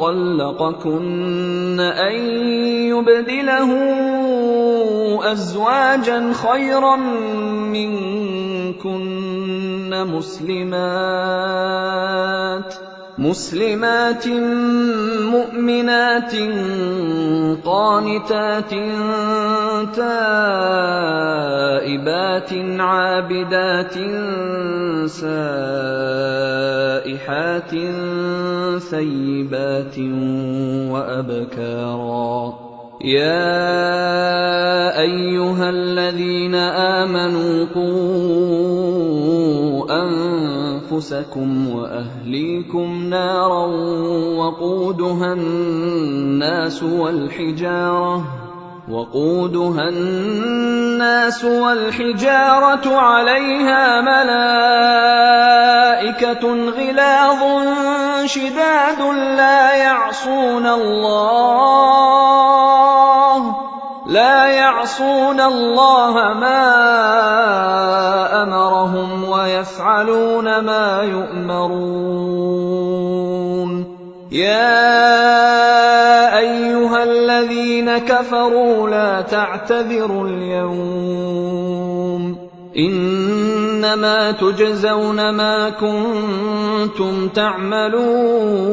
طلقكن أن يبدله أزواجا خيرا منكن مسلمات مؤمنات قانتات تائبات عابدات سائحات ثيبات وأبكارا। يا أيها الذين آمنوا قوا أنفسكم وأهليكم نارا وقودها الناس والحجارة عليها ملائكة غلاظ شداد لا يعصون الله ما أمرهم ويفعلون ما يؤمرون. يا أيها الذين كفروا لا تعتذروا اليوم إنما تجزون ما كنتم تعملون।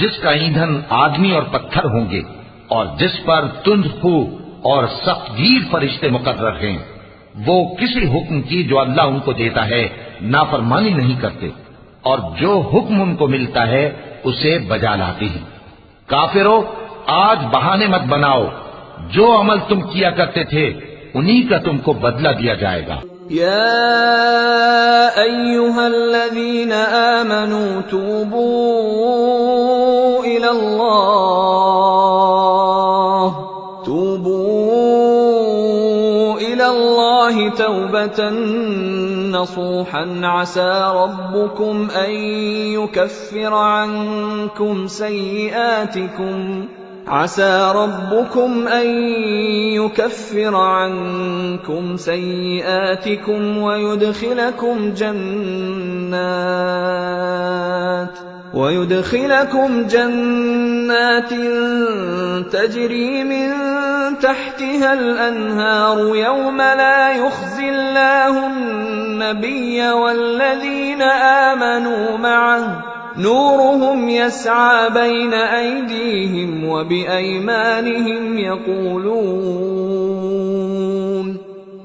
جس کا ایندھن آدمی اور پتھر ہوں گے، اور جس پر تند خو اور سخت گیر فرشتے مقرر ہیں، وہ کسی حکم کی جو اللہ ان کو دیتا ہے نافرمانی نہیں کرتے، اور جو حکم ان کو ملتا ہے اسے بجا لاتے ہیں۔ کافرو، آج بہانے مت بناؤ، جو عمل تم کیا کرتے تھے انہی کا تم کو بدلہ دیا جائے گا۔ يا أيها الذين آمنوا توبوا إلى الله توبة نصوحا عسى ربكم أن يكفر عنكم سيئاتكم ويدخلكم جنات تجري من تحتها الأنهار يوم لا يخزي الله النبي والذين آمنوا معه نورهم يسعى بين أيديهم وبأيمانهم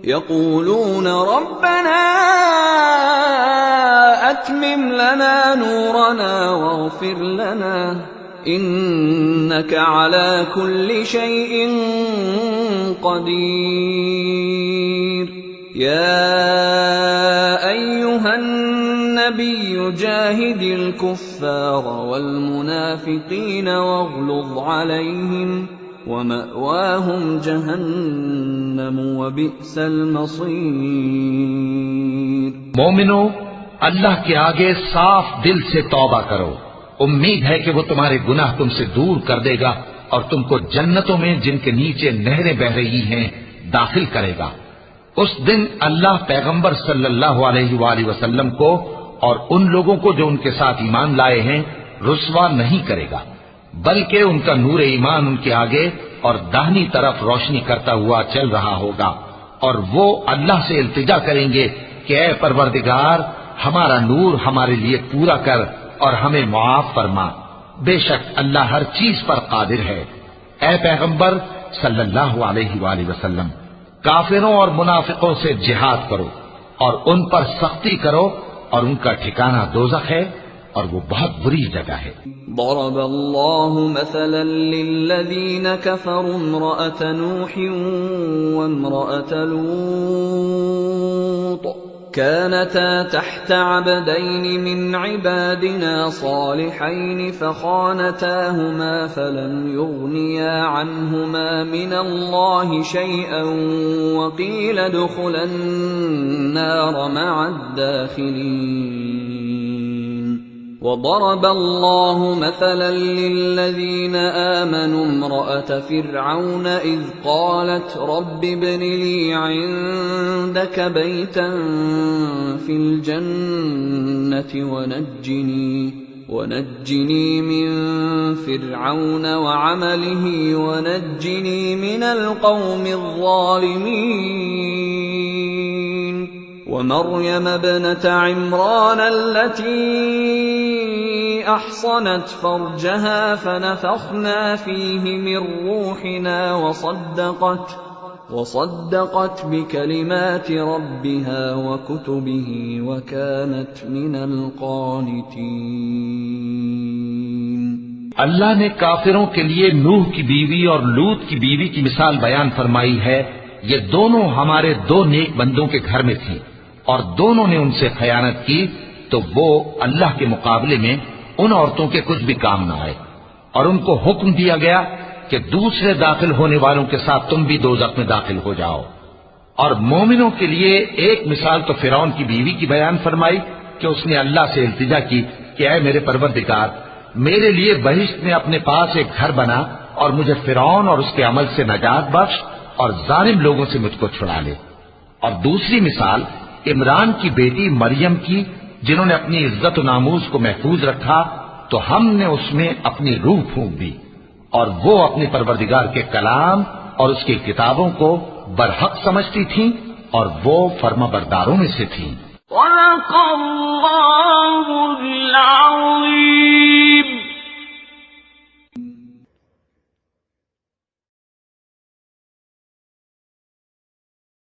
يقولون ربنا أتمم لنا نورنا واغفر لنا إنك على كل شيء قدير يا أيها النبي جاهد الكفار والمنافقين واغلظ عليهم ومأواهم جہنم وبئس المصیر۔ مومنو، اللہ کے آگے صاف دل سے توبہ کرو، امید ہے کہ وہ تمہارے گناہ تم سے دور کر دے گا اور تم کو جنتوں میں جن کے نیچے نہریں بہ رہی ہیں داخل کرے گا۔ اس دن اللہ پیغمبر صلی اللہ علیہ وآلہ وسلم کو اور ان لوگوں کو جو ان کے ساتھ ایمان لائے ہیں رسوا نہیں کرے گا، بلکہ ان کا نور ایمان ان کے آگے اور داہنی طرف روشنی کرتا ہوا چل رہا ہوگا، اور وہ اللہ سے التجا کریں گے کہ اے پروردگار، ہمارا نور ہمارے لیے پورا کر اور ہمیں معاف فرما، بے شک اللہ ہر چیز پر قادر ہے۔ اے پیغمبر صلی اللہ علیہ وآلہ وسلم، کافروں اور منافقوں سے جہاد کرو اور ان پر سختی کرو، اور ان کا ٹھکانہ دوزخ ہے اور وہ بہت بری جگہ ہے۔ ضرب الله مثلا للذين كفروا امرأة نوح وامرأة لوط كانتا تحت عبدين من عبادنا صالحين فخانتاهما فلم يغنيا عنهما من الله شيئا وقيل ادخلا النار مع الداخلين وضرب الله مثلا للذين آمنوا امرأة فرعون إذ قالت رب ابن لي عندك بيتا في الجنة ونجني من فرعون وعمله ونجني من القوم الظالمين ومريم ابنة عمران التي أحصنت فرجها فنفخنا فيه من روحنا وصدقت بكلمات ربها وكتبه وكانت من القانتين۔ اللہ نے کافروں کے لیے نوح کی بیوی اور لوط کی بیوی کی مثال بیان فرمائی ہے۔ یہ دونوں ہمارے دو نیک بندوں کے گھر میں تھیں، اور دونوں نے ان سے خیانت کی تو وہ اللہ کے مقابلے میں ان عورتوں کے کچھ بھی کام نہ آئے، اور ان کو حکم دیا گیا کہ دوسرے داخل ہونے والوں کے ساتھ تم بھی دوزخ میں داخل ہو جاؤ۔ اور مومنوں کے لیے ایک مثال تو فرعون کی بیوی کی بیان فرمائی کہ اس نے اللہ سے التجا کی کہ اے میرے پروردگار، میرے لیے بہشت میں اپنے پاس ایک گھر بنا اور مجھے فرعون اور اس کے عمل سے نجات بخش اور ظالم لوگوں سے مجھ کو چھڑا لے۔ اور دوسری مثال عمران کی بیٹی مریم کی، جنہوں نے اپنی عزت و ناموس کو محفوظ رکھا تو ہم نے اس میں اپنی روح پھونک دی، اور وہ اپنے پروردگار کے کلام اور اس کی کتابوں کو برحق سمجھتی تھیں اور وہ فرما برداروں میں سے تھیں۔ صدق اللہ العظیم۔